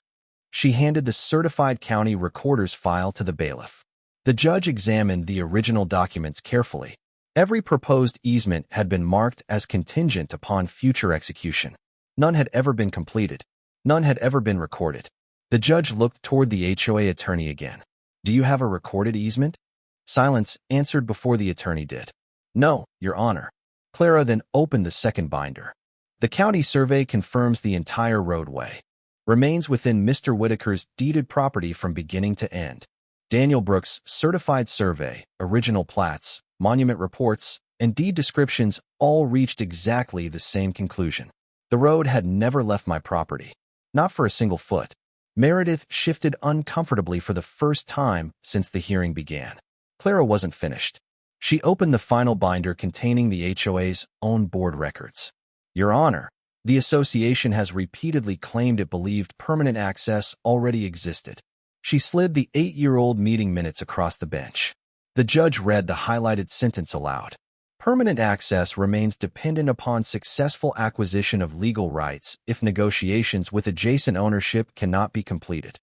She handed the certified county recorder's file to the bailiff. The judge examined the original documents carefully. Every proposed easement had been marked as contingent upon future execution. None had ever been completed. None had ever been recorded. The judge looked toward the HOA attorney again. Do you have a recorded easement? Silence answered before the attorney did. No, Your Honor. Clara then opened the second binder. The county survey confirms the entire roadway. Remains within Mr. Whitaker's deeded property from beginning to end. Daniel Brooks' certified survey, original plats, monument reports, and deed descriptions all reached exactly the same conclusion. The road had never left my property. Not for a single foot. Meredith shifted uncomfortably for the first time since the hearing began. Clara wasn't finished. She opened the final binder containing the HOA's own board records. Your Honor, the association has repeatedly claimed it believed permanent access already existed. She slid the 8-year-old meeting minutes across the bench. The judge read the highlighted sentence aloud. Permanent access remains dependent upon successful acquisition of legal rights if negotiations with adjacent ownership cannot be completed.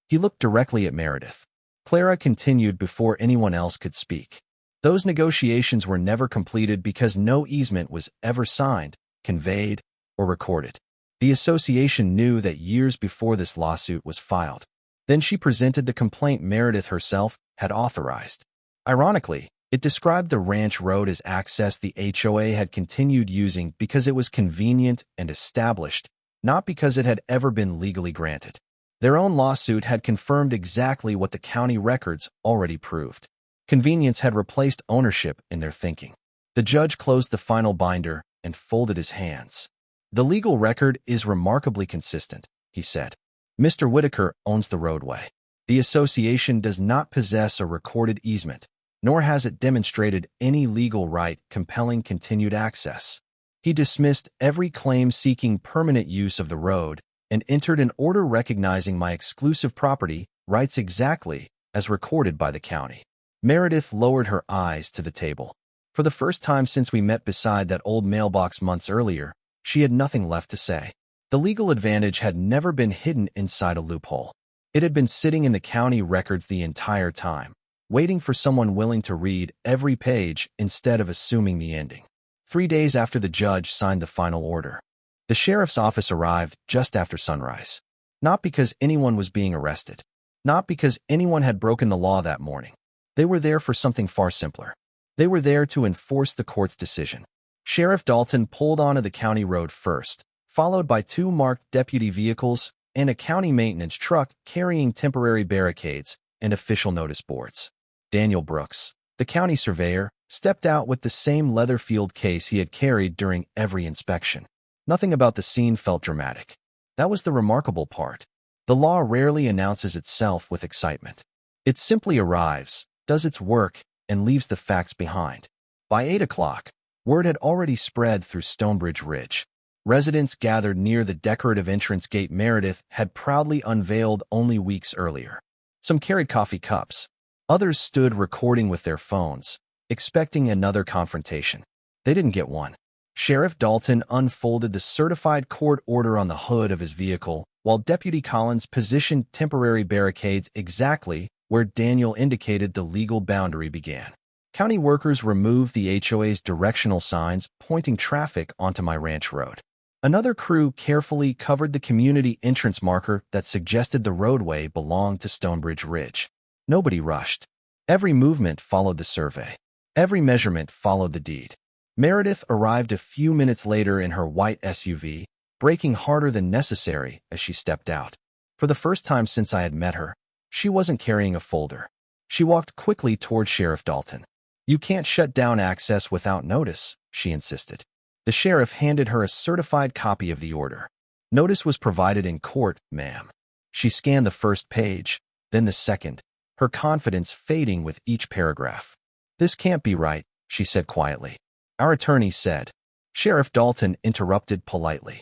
He looked directly at Meredith. Clara continued before anyone else could speak. Those negotiations were never completed because no easement was ever signed, conveyed, or recorded. The association knew that years before this lawsuit was filed. Then she presented the complaint Meredith herself had authorized. Ironically, it described the ranch road as access the HOA had continued using because it was convenient and established, not because it had ever been legally granted. Their own lawsuit had confirmed exactly what the county records already proved. Convenience had replaced ownership in their thinking. The judge closed the final binder and folded his hands. The legal record is remarkably consistent, he said. Mr. Whitaker owns the roadway. The association does not possess a recorded easement, nor has it demonstrated any legal right compelling continued access. He dismissed every claim seeking permanent use of the road and entered an order recognizing my exclusive property rights exactly as recorded by the county. Meredith lowered her eyes to the table. For the first time since we met beside that old mailbox months earlier, she had nothing left to say. The legal advantage had never been hidden inside a loophole. It had been sitting in the county records the entire time, waiting for someone willing to read every page instead of assuming the ending. 3 days after the judge signed the final order, the sheriff's office arrived just after sunrise. Not because anyone was being arrested, not because anyone had broken the law that morning. They were there for something far simpler. They were there to enforce the court's decision. Sheriff Dalton pulled onto the county road first, followed by 2 marked deputy vehicles and a county maintenance truck carrying temporary barricades and official notice boards. Daniel Brooks, the county surveyor, stepped out with the same leather field case he had carried during every inspection. Nothing about the scene felt dramatic. That was the remarkable part. The law rarely announces itself with excitement. It simply arrives, does its work, and leaves the facts behind. By 8 o'clock, word had already spread through Stonebridge Ridge. Residents gathered near the decorative entrance gate Meredith had proudly unveiled only weeks earlier. Some carried coffee cups. Others stood recording with their phones, expecting another confrontation. They didn't get one. Sheriff Dalton unfolded the certified court order on the hood of his vehicle, while Deputy Collins positioned temporary barricades exactly where Daniel indicated the legal boundary began. County workers removed the HOA's directional signs pointing traffic onto my ranch road. Another crew carefully covered the community entrance marker that suggested the roadway belonged to Stonebridge Ridge. Nobody rushed. Every movement followed the survey. Every measurement followed the deed. Meredith arrived a few minutes later in her white SUV, braking harder than necessary as she stepped out. For the first time since I had met her, she wasn't carrying a folder. She walked quickly toward Sheriff Dalton. "You can't shut down access without notice," she insisted. The sheriff handed her a certified copy of the order. "Notice was provided in court, ma'am." She scanned the first page, then the second, her confidence fading with each paragraph. "This can't be right," she said quietly. "Our attorney said." Sheriff Dalton interrupted politely.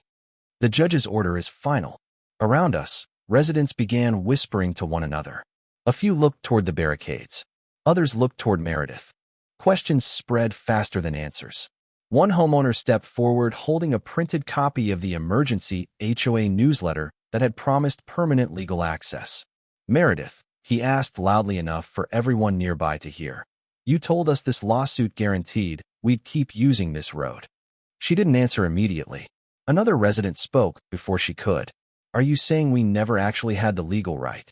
"The judge's order is final." Around us, residents began whispering to one another. A few looked toward the barricades. Others looked toward Meredith. Questions spread faster than answers. One homeowner stepped forward holding a printed copy of the emergency HOA newsletter that had promised permanent legal access. "Meredith," he asked loudly enough for everyone nearby to hear, "you told us this lawsuit guaranteed we'd keep using this road." She didn't answer immediately. Another resident spoke before she could. "Are you saying we never actually had the legal right?"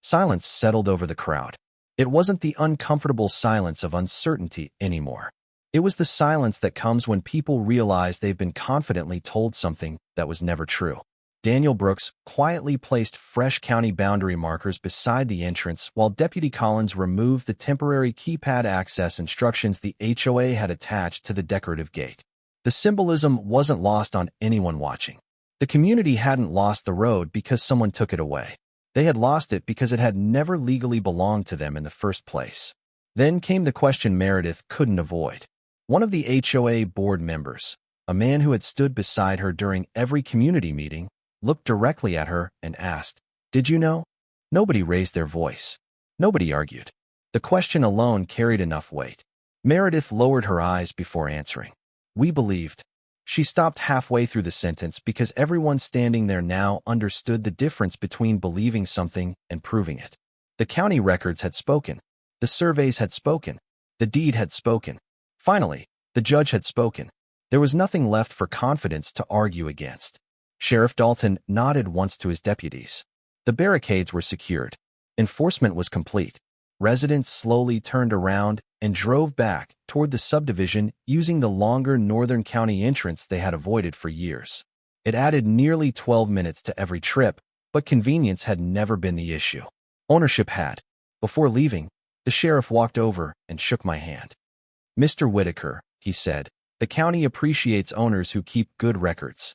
Silence settled over the crowd. It wasn't the uncomfortable silence of uncertainty anymore. It was the silence that comes when people realize they've been confidently told something that was never true. Daniel Brooks quietly placed fresh county boundary markers beside the entrance while Deputy Collins removed the temporary keypad access instructions the HOA had attached to the decorative gate. The symbolism wasn't lost on anyone watching. The community hadn't lost the road because someone took it away. They had lost it because it had never legally belonged to them in the first place. Then came the question Meredith couldn't avoid. One of the HOA board members, a man who had stood beside her during every community meeting, looked directly at her and asked, "Did you know?" Nobody raised their voice. Nobody argued. The question alone carried enough weight. Meredith lowered her eyes before answering. "We believed." She stopped halfway through the sentence because everyone standing there now understood the difference between believing something and proving it. The county records had spoken. The surveys had spoken. The deed had spoken. Finally, the judge had spoken. There was nothing left for confidence to argue against. Sheriff Dalton nodded once to his deputies. The barricades were secured. Enforcement was complete. Residents slowly turned around and drove back toward the subdivision using the longer northern county entrance they had avoided for years. It added nearly 12 minutes to every trip, but convenience had never been the issue. Ownership had. Before leaving, the sheriff walked over and shook my hand. "Mr. Whitaker," he said, "the county appreciates owners who keep good records."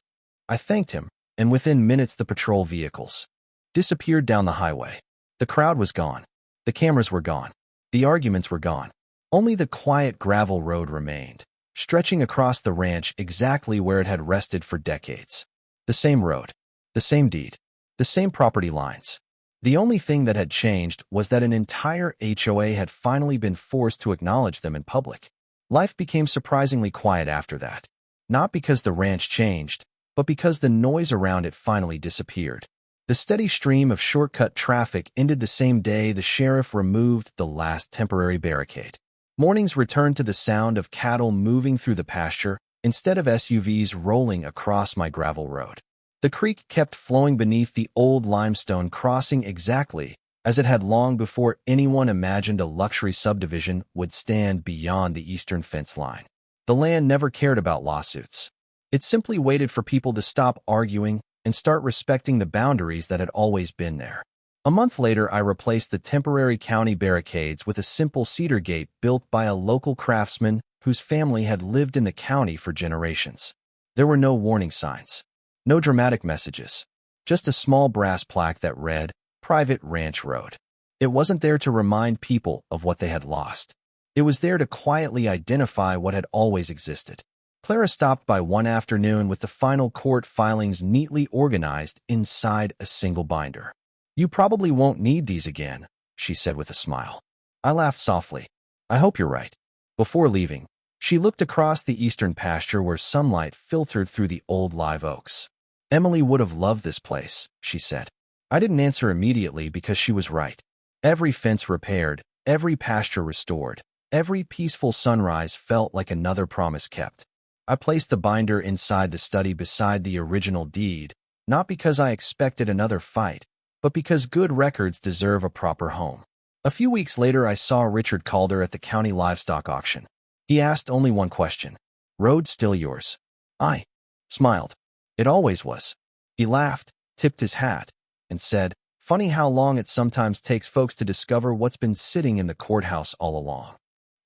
I thanked him, and within minutes the patrol vehicles disappeared down the highway. The crowd was gone. The cameras were gone. The arguments were gone. Only the quiet gravel road remained, stretching across the ranch exactly where it had rested for decades. The same road. The same deed. The same property lines. The only thing that had changed was that an entire HOA had finally been forced to acknowledge them in public. Life became surprisingly quiet after that. Not because the ranch changed, but because the noise around it finally disappeared. The steady stream of shortcut traffic ended the same day the sheriff removed the last temporary barricade. Mornings returned to the sound of cattle moving through the pasture instead of SUVs rolling across my gravel road. The creek kept flowing beneath the old limestone crossing exactly as it had long before anyone imagined a luxury subdivision would stand beyond the eastern fence line. The land never cared about lawsuits. It simply waited for people to stop arguing and start respecting the boundaries that had always been there. A month later, I replaced the temporary county barricades with a simple cedar gate built by a local craftsman whose family had lived in the county for generations. There were no warning signs, no dramatic messages, just a small brass plaque that read, "Private Ranch Road." It wasn't there to remind people of what they had lost. It was there to quietly identify what had always existed. Clara stopped by one afternoon with the final court filings neatly organized inside a single binder. "You probably won't need these again," she said with a smile. I laughed softly. "I hope you're right." Before leaving, she looked across the eastern pasture where sunlight filtered through the old live oaks. "Emily would have loved this place," she said. I didn't answer immediately because she was right. Every fence repaired, every pasture restored, every peaceful sunrise felt like another promise kept. I placed the binder inside the study beside the original deed, not because I expected another fight, but because good records deserve a proper home. A few weeks later, I saw Richard Calder at the county livestock auction. He asked only one question. "Road still yours?" I smiled. "It always was." He laughed, tipped his hat, and said, "Funny how long it sometimes takes folks to discover what's been sitting in the courthouse all along."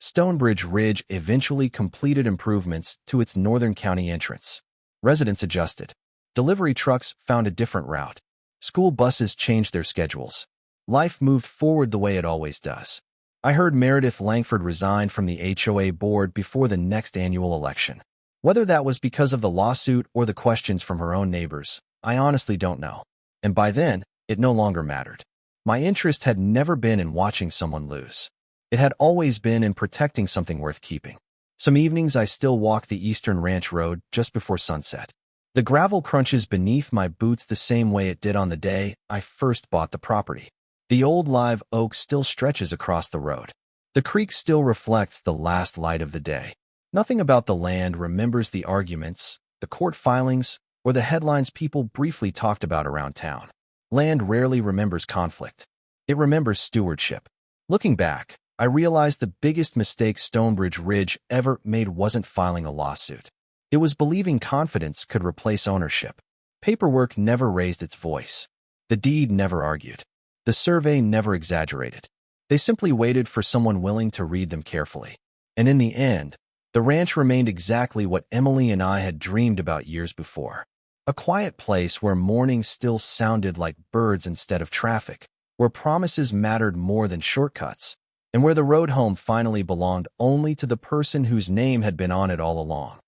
Stonebridge Ridge eventually completed improvements to its northern county entrance. Residents adjusted. Delivery trucks found a different route. School buses changed their schedules. Life moved forward the way it always does. I heard Meredith Langford resigned from the HOA board before the next annual election. Whether that was because of the lawsuit or the questions from her own neighbors, I honestly don't know. And by then, it no longer mattered. My interest had never been in watching someone lose. It had always been in protecting something worth keeping. Some evenings I still walk the eastern ranch road just before sunset. The gravel crunches beneath my boots the same way it did on the day I first bought the property. The old live oak still stretches across the road. The creek still reflects the last light of the day. Nothing about the land remembers the arguments, the court filings, or the headlines people briefly talked about around town. Land rarely remembers conflict. It remembers stewardship. Looking back, I realized the biggest mistake Stonebridge Ridge ever made wasn't filing a lawsuit. It was believing confidence could replace ownership. Paperwork never raised its voice. The deed never argued. The survey never exaggerated. They simply waited for someone willing to read them carefully. And in the end, the ranch remained exactly what Emily and I had dreamed about years before. A quiet place where mornings still sounded like birds instead of traffic, where promises mattered more than shortcuts, and where the road home finally belonged only to the person whose name had been on it all along.